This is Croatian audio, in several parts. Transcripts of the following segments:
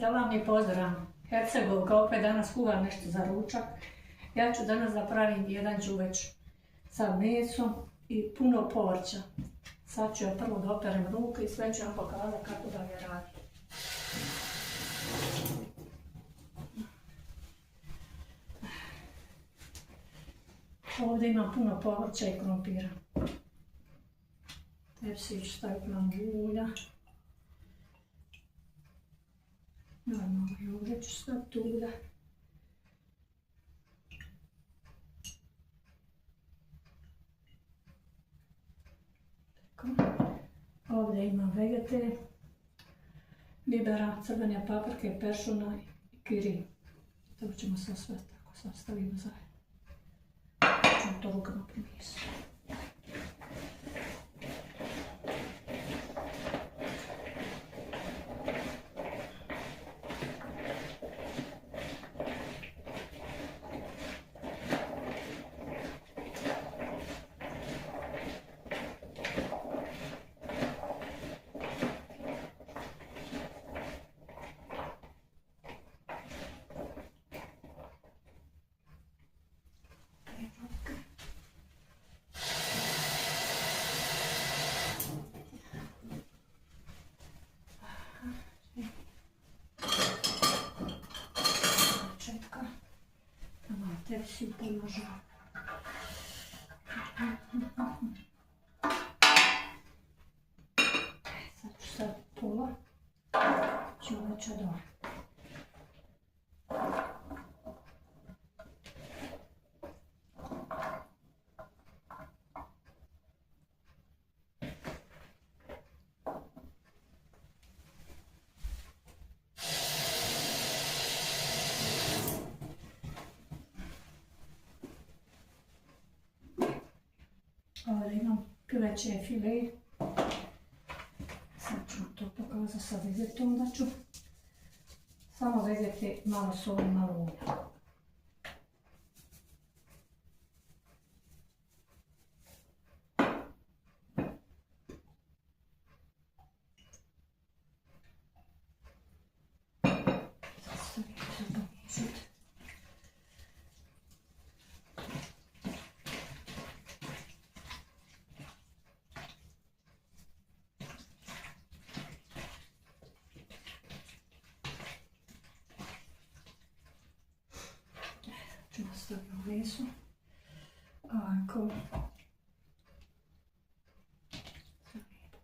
Selam i pozdrav. Hercegovka opet danas kuva nešto za ručak. Ja ću danas da pravim jedan đuveč sa mesom i puno povrća. Sad ću ja prvo da operem ruke i sve ću vam pokazati kako da ga radim. Ovdje imam puno povrća i krompira. Tepsi ću staviti malo ulja. Normalno i ovdje ću staviti ulja. Ovdje imam vegete, bibera, crvene paprike, peršuna i kiri. To ćemo sad sve tako sad stavimo zajedno. Ćemo to rukama primijesti. Tepsi pomažu. Sad ću staviti pola đuveća dole. Ovdje imam pileće file. Sad ću to pokazati sa vegetom, da ću samo vegete, malo soli, malo ulja. Stavimo meso, ovako,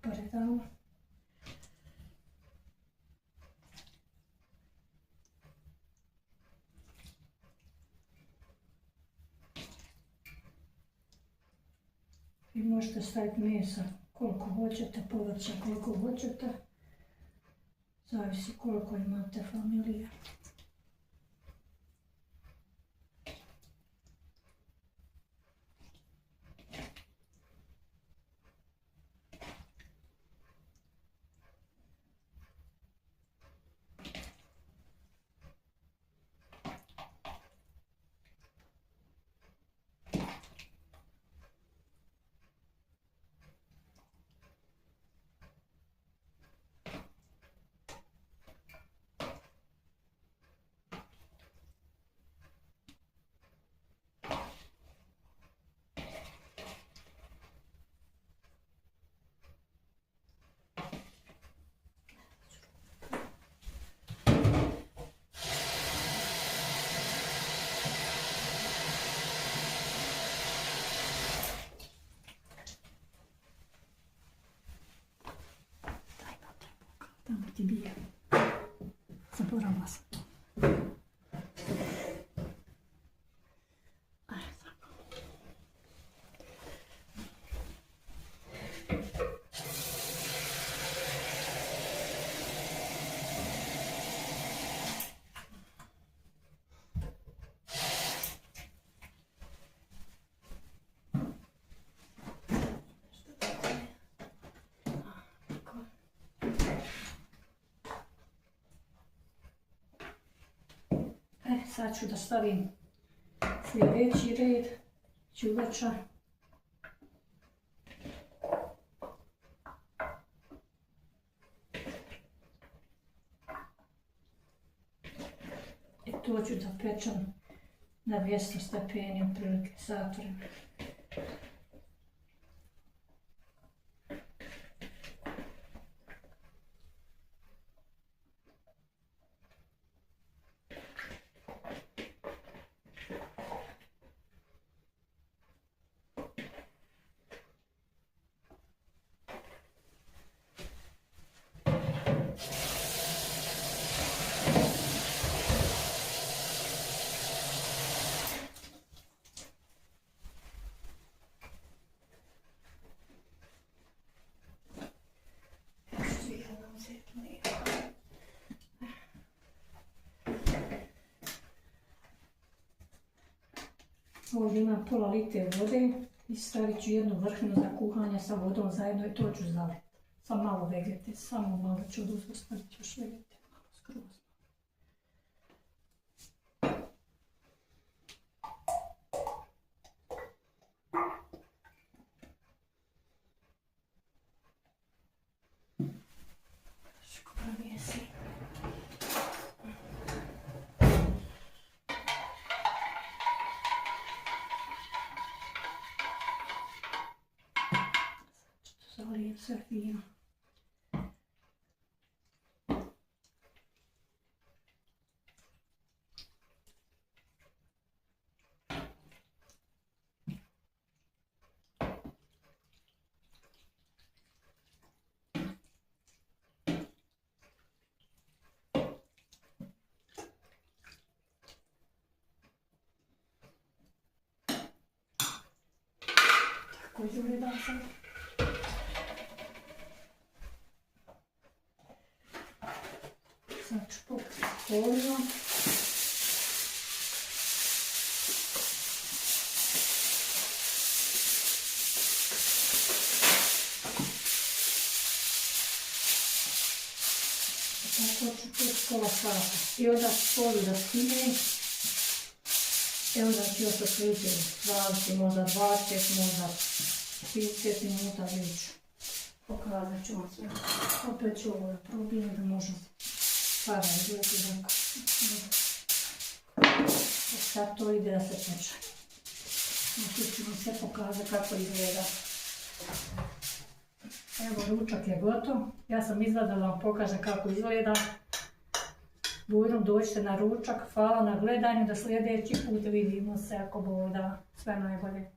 poredamo. I možete staviti mesa koliko hoćete, povrća koliko hoćete, zavisi koliko imate familije. Tamo ti bije. Zaboravila sam to. Sad ću da stavim sljedeći red đuveća. I to ću da pečem na 200 stepeni, otprilike sat vremena. Ovdje imam pola litre vode i stavit ću jednu vrhnju za kuhanje sa vodom zajedno i to ću zaliti. Samo malo vegete, samo malo ću staviti još vegete, malo skroz. Zalijem sve fino. Tako izgleda sad. Sad ću pokriti foliju. Tako ću put pola sata. I onda foliju da skinem. I onda ću još otprilike 20, možda 20, možda 30 minuta već. Pokazat ću vam sve. Opet ću ovo da probijem da možda para izgleda tako. Sad to ide da se peče. Znači ću vam sve pokazati kako izgleda. Evo ručak je gotov. Ja sam izvadila da vam pokažem kako izgleda. Bujrom dođite na ručak. Hvala na gledanju. Do sljedeći put vidimo se ako Bog da. Sve najbolje.